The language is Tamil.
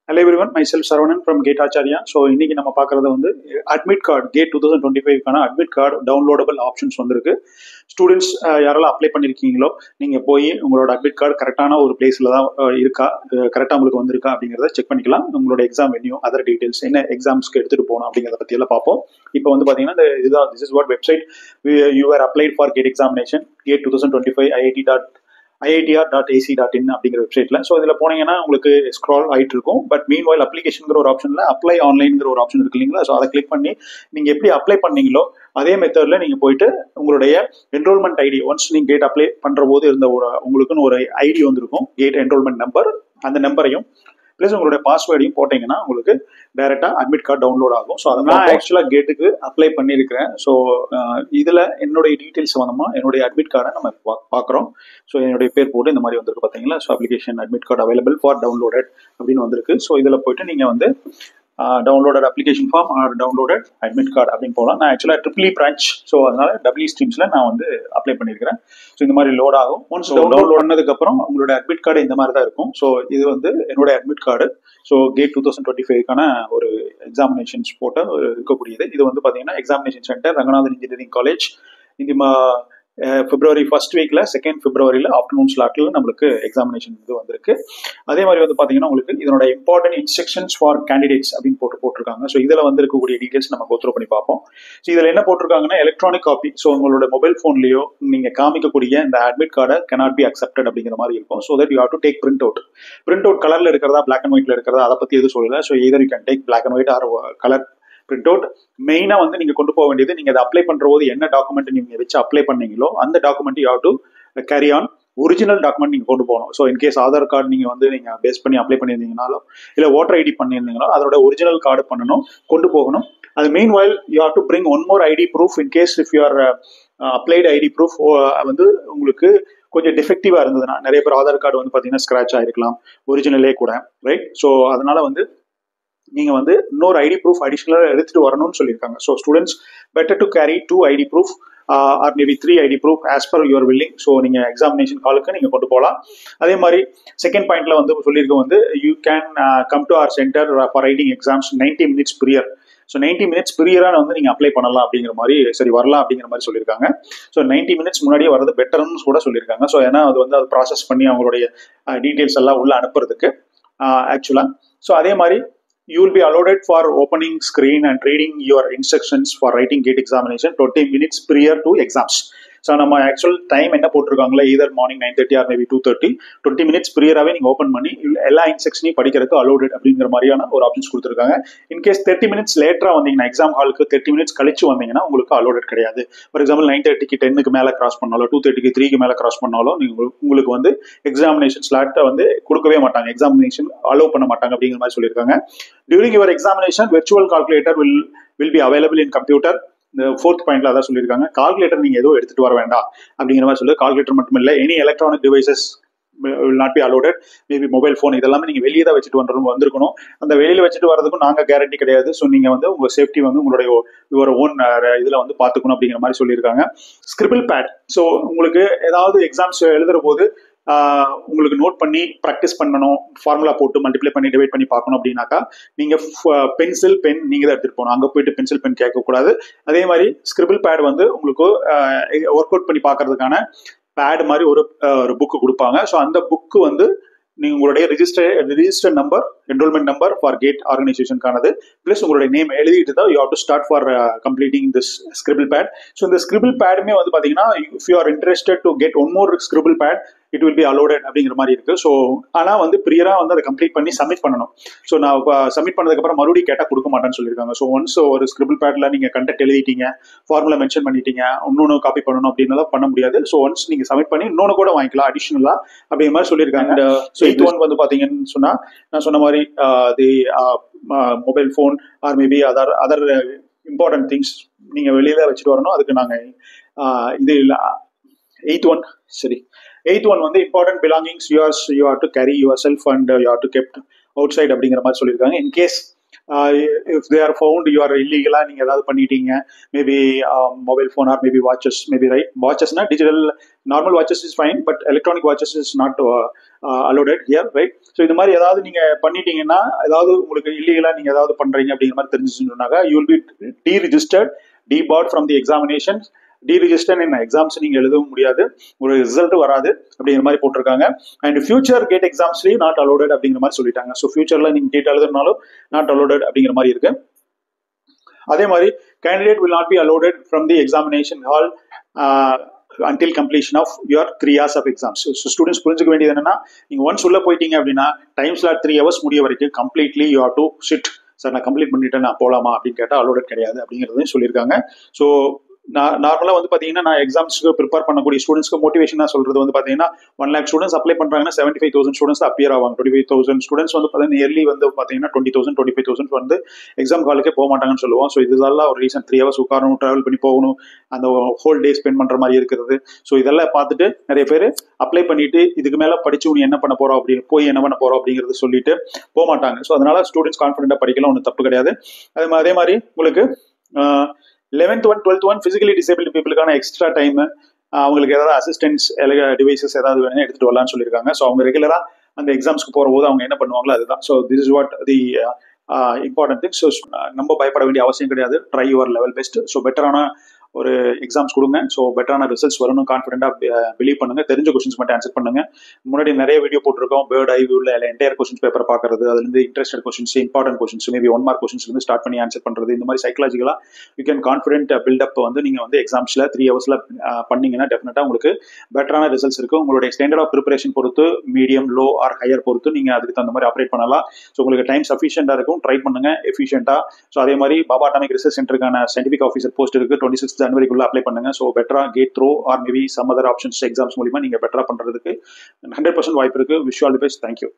Hello everyone, myself Saravanan from Gate Acharya. So இன்னைக்கு நம்ம பார்க்கறது வந்து அட்மிட் கார்டு கேட் 2025க்கான அட்மிட் கார்டு டவுன்லோடபிள் ஆப்ஷன்ஸ் வந்திருக்கு. ஸ்டூடெண்ட்ஸ் யாரெல்லாம் அப்ளை பண்ணியிருக்கீங்களோ நீங்கள் போய் உங்களோட அட்மிட் கார்டு கரெக்டான ஒரு பிளேஸில் தான் இருக்கா, கரெக்டாக உங்களுக்கு வந்திருக்கா அப்படிங்கிறத செக் பண்ணிக்கலாம். உங்களோட எக்ஸாம் வென்யூ, அதர் டீட்டெயில்ஸ், என்ன எக்ஸாம்ஸ்க்கு எடுத்துகிட்டு போகணும் அப்படிங்கிறத பற்றியெல்லாம் பார்ப்போம். இப்போ வந்து பார்த்தீங்கன்னா this is what website you are applied for GATE examination GATE 2025 IITR.ac.in அப்படிங்கிற வெப்சைட்ல. ஸோ இதில் போனீங்கன்னா உங்களுக்கு ஸ்க்ரால் ஆகிட்டு இருக்கும். பட் மீன் வாயில் அப்ளிகேஷனுங்கிற ஒரு ஆப்ஷனில் அப்ளை ஆன்லைன்ங்கிற ஒரு ஆப்ஷன் இருக்கு இல்லைங்களா? ஸோ அதை கிளிக் பண்ணி நீங்கள் எப்படி அப்ளை பண்ணீங்களோ அதே மெத்தடில் நீங்கள் போயிட்டு உங்களுடைய என்ரோல்மெண்ட் ஐடி, ஒன்ஸ் நீங்கள் கேட் அப்ளை பண்ணுற போது இருந்த உங்களுக்குன்னு ஒரு ஐடி வந்திருக்கும், கேட் என்ரோல்மெண்ட் நம்பர். அந்த நம்பரையும் ப்ளஸ் உங்களுடைய பாஸ்வேர்டையும் போட்டிங்கன்னா உங்களுக்கு டைரெக்டாக அட்மிட் கார்டு டவுன்லோட் ஆகும். ஸோ அதை நான் ஆக்சுவலாக கேட்டுக்கு அப்ளை பண்ணியிருக்கிறேன். ஸோ இதில் என்னுடைய டீட்டெயில்ஸ் வந்தோமா, என்னுடைய அட்மிட் கார்டை நம்ம பார்க்குறோம். ஸோ என்னுடைய பேர் போட்டு இந்த மாதிரி வந்திருக்கு பார்த்தீங்களா? So application admit card available for downloaded அப்படின்னு வந்திருக்கு. ஸோ இதில் போயிட்டு நீங்கள் வந்து downloaded application form or downloaded admit card அப்படின்னு போகலாம். நான் ஆக்சுவலாக ட்ரிபிள் பிரான்ச், ஸோ அதனால டபிள்யூ ஸ்ட்ரீம்ஸில் நான் வந்து அப்ளை பண்ணியிருக்கிறேன். ஸோ இந்த மாதிரி லோட் ஆகும். ஒன்ஸ் டவுன்லோட் பண்ணதுக்கப்புறம் உங்களோட அட்மிட் கார்டு இந்த மாதிரி தான் இருக்கும். ஸோ இது வந்து என்னோட அட்மிட் கார்டு. ஸோ கேட் 2025க்கான ஒரு எக்ஸாமினேஷன்ஸ் போட்ட இருக்கக்கூடியது. இது வந்து பார்த்தீங்கன்னா examination centre Ranganathan engineering college. இந்த February 1st வீக்ல 2nd Februaryல ஆஃப்டர்நூன் ஸ்லாட்ல நம்மளுக்கு எக்ஸாமினேஷன் இது வந்திருக்கு. அதே மாதிரி வந்து பாத்தீங்கன்னா உங்களுக்கு இதனோட இம்பார்ட்டன்ட் இன்ஸ்ட்ரக்ஷன்ஸ் ஃபார் கேண்டிடேட்ஸ் அப்படின்னு போட்டிருக்காங்க. ஸோ இதுல வந்து இருக்கக்கூடிய டீடைல்ஸ் நம்ம கோத்ரூ பண்ணி பார்ப்போம். ஸோ இதுல என்ன போட்டிருக்காங்கன்னா எலக்ட்ரானிக் காப்பி. ஸோ உங்களோட மொபைல் போன்லயோ நீங்க காமிக்கக்கூடிய இந்த அட்மிட் கார்டை cannot be accepted அப்படிங்கிற மாதிரி இருக்கும். So that you have to take print out கலர்ல இருக்கிறதா, பிளாக் அண்ட் ஒயிட்ல இருக்கிறதா, அதை பத்தி எதுவும் சொல்லல. So either you can take black and white or colour print out. மெயினா வந்து நீங்க கொண்டு போக வேண்டியது, நீங்க அதை அப்ளை பண்ற போது என்ன டாக்குமெண்ட் நீங்க வச்சு அப்ளை பண்ணீங்களோ அந்த document you have to carry on. Original document நீங்க கொண்டு போகணும். ஸோ இன்கேஸ் ஆதார் கார்டு நீங்க வந்து நீங்க பேஸ் பண்ணி அப்ளை பண்ணியிருந்தீங்கனாலும் இல்ல ஓட்டர் ஐடி பண்ணியிருந்தீங்களோ அதோட ஒரிஜினல் கார்டு பண்ணணும், கொண்டு போகணும். அது main while you have to bring one more ID proof in case if you are applied ID proof வந்து உங்களுக்கு கொஞ்சம் டிஃபெக்டிவா இருந்ததுன்னா, நிறைய பேர் ஆதார் கார்டு வந்து பாத்தீங்கன்னா ஸ்கிராச் ஆயிருக்கலாம், ஒரிஜினலே கூட, ரைட்? ஸோ அதனால வந்து நீங்க வந்து இன்னொரு ஐடி ப்ரூஃப் அடிஷனலா எடுத்துட்டு வரணும்னு சொல்லியிருக்காங்க. So students better to carry 2 ID proof or maybe 3 ID proof as per your willing. So நீங்க எக்ஸாமினேஷன் காலுக்கு நீங்க கொண்டு போகலாம். அதே மாதிரி செகண்ட் பாயிண்ட்ல வந்து சொல்லியிருக்க வந்து you can come to our centre for writing exams 90 minutes prior. So 90 minutes ப்ரியரான வந்து நீங்க அப்ளை பண்ணலாம் அப்படிங்கிற மாதிரி, சரி வரலாம் அப்படிங்கிற மாதிரி சொல்லியிருக்காங்க. ஸோ 90 minutes முன்னாடியே வரது பெட்டர்னு கூட சொல்லியிருக்காங்க. ஸோ ஏன்னா அது வந்து ப்ராசஸ் பண்ணி அவங்களுடைய டீட்டெயில்ஸ் எல்லாம் உள்ள அனுப்புறதுக்கு ஆக்சுவலா. ஸோ அதே மாதிரி you will be allowed for opening screen and reading your instructions for writing gate examination 20 minutes prior to exams. So நம்ம ஆக்சுவல் டைம் என்ன போட்டிருக்காங்களா, either morning 9:30 or maybe 2:30, 20 minutes ப்ரியராகவே நீங்கள் ஓப்பன் பண்ணி எல்லா இன்ஸ்ட்ரக்ஷனையும் படிக்கிறதுக்கு அலோடட் அப்படிங்கிற மாதிரியான ஒரு ஆப்ஷன்ஸ் கொடுத்துருக்காங்க. இன்கேஸ் 30 minutes லேட்டராக வந்தீங்கன்னா, எக்ஸாம் ஹாலுக்கு 30 minutes கழிச்சு வந்தீங்கன்னா உங்களுக்கு அலோடட் கிடையாது. ஃபார் எக்ஸாம்பிள் 9:30க்கு 10க்கு மேலே கிராஸ் பண்ணாலோ, 2:30க்கு 3க்கு மேலே கிராஸ் பண்ணாலும் உங்களுக்கு வந்து எக்ஸாமினேஷன் ஸ்லாட்டை வந்து கொடுக்கவே மாட்டாங்க, எக்ஸாமினேஷன் அலோவ் பண்ண மாட்டாங்க அப்படிங்கிற மாதிரி சொல்லியிருக்காங்க. During your examination virtual calculator will be available in computer. இந்த 4th பாயிண்ட்ல அதான் சொல்லியிருக்காங்க. கால்குலேட்டர் நீங்க ஏதோ எடுத்துட்டு வர வேண்டாம் அப்படிங்கிற மாதிரி சொல்லி, கால்குலேட்டர் மட்டும் இல்லை, any electronic devices will not be allowed. Maybe mobile phone இதெல்லாமே நீங்க வெளியே தான் வச்சுட்டு வந்திருக்கணும். அந்த வெளியில வச்சுட்டு வரதுக்கும் நாங்க கேரண்டி கிடையாது. ஸோ நீங்க வந்து உங்க சேஃப்டி வந்து உங்களுடைய யுவர் ஓன் இதுல வந்து பாத்துக்கணும் அப்படிங்கிற மாதிரி சொல்லியிருக்காங்க. Scribble pad. ஸோ உங்களுக்கு ஏதாவது எக்ஸாம்ஸ் எழுதுற போது உங்களுக்கு நோட் பண்ணி ப்ராக்டிஸ் பண்ணணும், ஃபார்முலா போட்டு மல்டிப்ளை பண்ணி டிவைட் பண்ணி பார்க்கணும் அப்படின்னாக்கா நீங்க பென்சில் பென் நீங்க தான் எடுத்துட்டு போகணும். அங்கே போயிட்டு பென்சில் பென் கேட்கக்கூடாது. அதே மாதிரி ஸ்கிரிபிள் பேட் வந்து உங்களுக்கு ஒர்க் அவுட் பண்ணி பார்க்கறதுக்கான பேட் மாதிரி ஒரு புக்கு கொடுப்பாங்க. ஸோ அந்த புக்கு வந்து நீங்க உங்களுடைய register number, enrolment number for GATE ஆர்கனைசேஷனுக்கானது, பிளஸ் உங்களுடைய நேம் எழுதிட்டு தான் you have to start for completing this scribble pad. So இந்த ஸ்கிரிபிள் பேடுமே வந்து பாத்தீங்கன்னா if you are interested to get one more scribble pad it will be allotted அப்படிங்கிற மாதிரி இருக்கு. ஸோ ஆனால் வந்து ப்ரியரா வந்து அதை கம்ப்ளீட் பண்ணி சப்மிட் பண்ணணும். ஸோ நான் சப்மிட் பண்ணதுக்கப்புறம் மறுபடியும் கேட்டால் கொடுக்க மாட்டேன்னு சொல்லியிருக்காங்க. ஸோ ஒன்ஸ் ஒரு ஸ்கிரிபிள் பேட்ல நீங்க கண்டெக்ட் எழுதிட்டீங்க, ஃபார்முலா மென்ஷன் பண்ணிட்டீங்க, இன்னொன்று காப்பி பண்ணணும் அப்படின்னு பண்ண முடியாது. ஸோ ஒன்ஸ் நீங்க சப்மிட் பண்ணி இன்னொன்று கூட வாங்கிக்கலாம் அடிஷனலா அப்படிங்கிற மாதிரி சொல்லியிருக்காங்க. ஸோ இது ஒன் வந்து பாத்தீங்கன்னு சொன்னா நான் சொன்ன மாதிரி the mobile phone or maybe other important things நீங்க வெளியில வச்சுட்டு வரணும். அதுக்கு நாங்க இது இல்லை. 8th one வந்து important belongings you have to carry yourself and you have to kept outside அப்படிங்கிற மாதிரி சொல்லியிருக்காங்க. In case if they are found you are இல்லீகலாக நீங்கள் ஏதாவது பண்ணிட்டீங்க, maybe mobile phone or maybe watches, maybe right வாட்சஸ்னா digital normal watches is fine, but electronic watches is not allotted here, right? So இது மாதிரி ஏதாவது நீங்கள் பண்ணிட்டீங்கன்னா, ஏதாவது உங்களுக்கு இல்லீகலாக நீங்கள் ஏதாவது பண்ணுறீங்க அப்படிங்கிற மாதிரி தெரிஞ்சுச்சுன்னாக்கா, you will be deregistered, depart from the examination. Deregister என்ன எக்ஸாம்ஸ் நீங்கள் எழுதவும் முடியாது, ஒரு ரிசல்ட் வராது அப்படிங்கிற மாதிரி போட்டிருக்காங்க. அண்ட் ஃபியூச்சர் கேட் எக்ஸாம்ஸ்லேயும் நாட் அலோடட் அப்படிங்கிற மாதிரி சொல்லிட்டாங்க. ஸோ ஃபியூச்சரில் நீங்கள் கேட் எழுதுனாலும் நாட் அலோடட் அப்படிங்கிற மாதிரி இருக்கு. அதே மாதிரி candidate will not be allowed from the examination hall until completion of your 3 hours of exams. So students புரிஞ்சுக்க வேண்டியது என்னன்னா, நீங்க ஒன்ஸ் உள்ள போயிட்டீங்க அப்படின்னா டைம் ஸ்லாட் 3 hours முடிய வரைக்கும் completely you have to sit. Sir நான் கம்ப்ளீட் பண்ணிட்டேன், நான் போகலாமா அப்படின்னு கேட்டால் அலோடட் கிடையாது அப்படிங்கிறதையும் சொல்லியிருக்காங்க. ஸோ நார்மலாக வந்து பார்த்தீங்கன்னா, நான் எக்ஸாம்ஸ்க்கு ப்ரிப்பேர் பண்ணக்கூடிய ஸ்டூடெண்ட்ஸ்க்கு மோட்டிவேஷனாக சொல்றது வந்து பார்த்தீங்கன்னா, 1 lakh ஸ்டூடெண்ட்ஸ் அப்ளை பண்ணுறாங்கன்னா 75,000 ஸ்டூடெண்ட்ஸ் அப்பியர் ஆவாங்க. 25,000 ஸ்டூடெண்ட்ஸ் வந்து பார்த்தீங்கன்னா இயர்லி வந்து பார்த்தீங்கன்னா 20,000 25,000 வந்து எக்ஸாம் ஹாலுக்கே போக மாட்டாங்கன்னு சொல்லுவோம். ஸோ இதெல்லாம் ஒரு ரீசன். 3 hours உட்காரணும், ட்ராவல் பண்ணி போகணும், அந்த ஹோல் டே ஸ்பெண்ட் பண்ணுற மாதிரி இருக்கிறது. ஸோ இதெல்லாம் பார்த்துட்டு நிறைய பேர் அப்ளை பண்ணிட்டு இதுக்கு மேலே படிச்சு நீ என்ன பண்ண போறோம் அப்படின்னு போய் என்ன பண்ண போறோம் அப்படிங்கிறது சொல்லிட்டு போக மாட்டாங்க. ஸோ அதனால ஸ்டூடெண்ட்ஸ் கான்ஃபிடென்ட்டாக படிக்கலாம், ஒன்றும் தப்பு கிடையாது. அதே மாதிரி உங்களுக்கு 11th one 12th one physically disable பீப்புளுக்கான எக்ஸ்ட்ரா டைம், அவங்களுக்கு ஏதாவது அசிஸ்டன்ஸ் டிவைசஸ் ஏதாவது வேணும் எடுத்துட்டு வரலாம்னு சொல்லியிருக்காங்க. ஸோ அவங்க ரெகுலரா அந்த எக்ஸாம்ஸ்க்கு போற போது அவங்க என்ன பண்ணுவாங்களோ அதுதான். So this is what the important thing. So நம்ம பயப்பட வேண்டிய அவசியம் கிடையாது. Try your level best. So பெட்டரான ஒரு எக்ஸாம்ஸ் கொடுங்க. ஸோ பெட்டரான ரிசல்ட்ஸ் வரணும், கான்ஃபிடென்ட்டாக பிலீவ் பண்ணுங்க. தெரிஞ்ச கொஸ்டின்ஸ் மட்டும் ஆன்சர் பண்ணுங்க. முன்னாடி நிறைய வீடியோ போட்டிருக்கோம், பேர்ட் ஐ வியூல என்டையர் கொஸ்டின்ஸ் பேப்பர் பார்க்கறது, அதுலேருந்து interested questions, important questions, maybe 1 mark கொஸ்டின்ஸ்லேருந்து ஸ்டார்ட் பண்ணி ஆன்சர் பண்ணுறது, இந்த மாதிரி சைக்கலாஜிக்கலாக யூ கேன் கான்ஃபிடென்ட் பில்டப் வந்து நீங்கள் வந்து எக்ஸாம்ஸில் 3 hours பண்ணீங்கன்னா டெஃபினட்டாக உங்களுக்கு பெட்டரான ரிசல்ட்ஸ் இருக்கும். உங்களுடைய ஸ்டாண்டர்ட் ஆஃப் ப்ரிப்பரேஷன் பொறுத்து, மீடியம், லோ ஆர் ஹையர் பொறுத்து நீங்கள் அதுக்கு தகுந்த மாதிரி ஆப்ரேட் பண்ணலாம். ஸோ உங்களுக்கு டைம் சஃபிஷியண்டாக இருக்கும், ட்ரை பண்ணுங்க எஃபிஷியண்டாக. ஸோ அதே மாதிரி பாபா அட்டாமிக் ரிசர்ச் சென்டருக்கான சயின்டிஃபிக் ஆஃபீஸர் போஸ்ட் இருக்குது, 26 ஜனவரிக்குள்ள அப்ளை பண்ணுங்க. ஸோ பெட்டரா GATE through or maybe some other options exams மூலியமா நீங்க பெட்டரா பண்றதுக்கு 100% வாய்ப்பு இருக்கு. Wish all the best. Thank you.